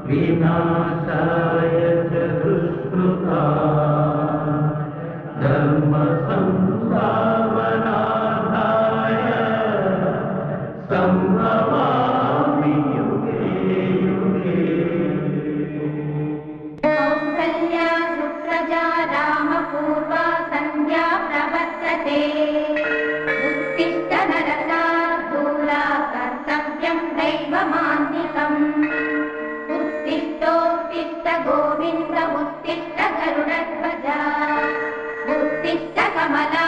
विनाशाय च दुष्कृता धर्म संस्थापनार्थाय संभवामि युगे युगे। कौसल्या सुप्रजा रामपूर्वा संध्या प्रवर्तते।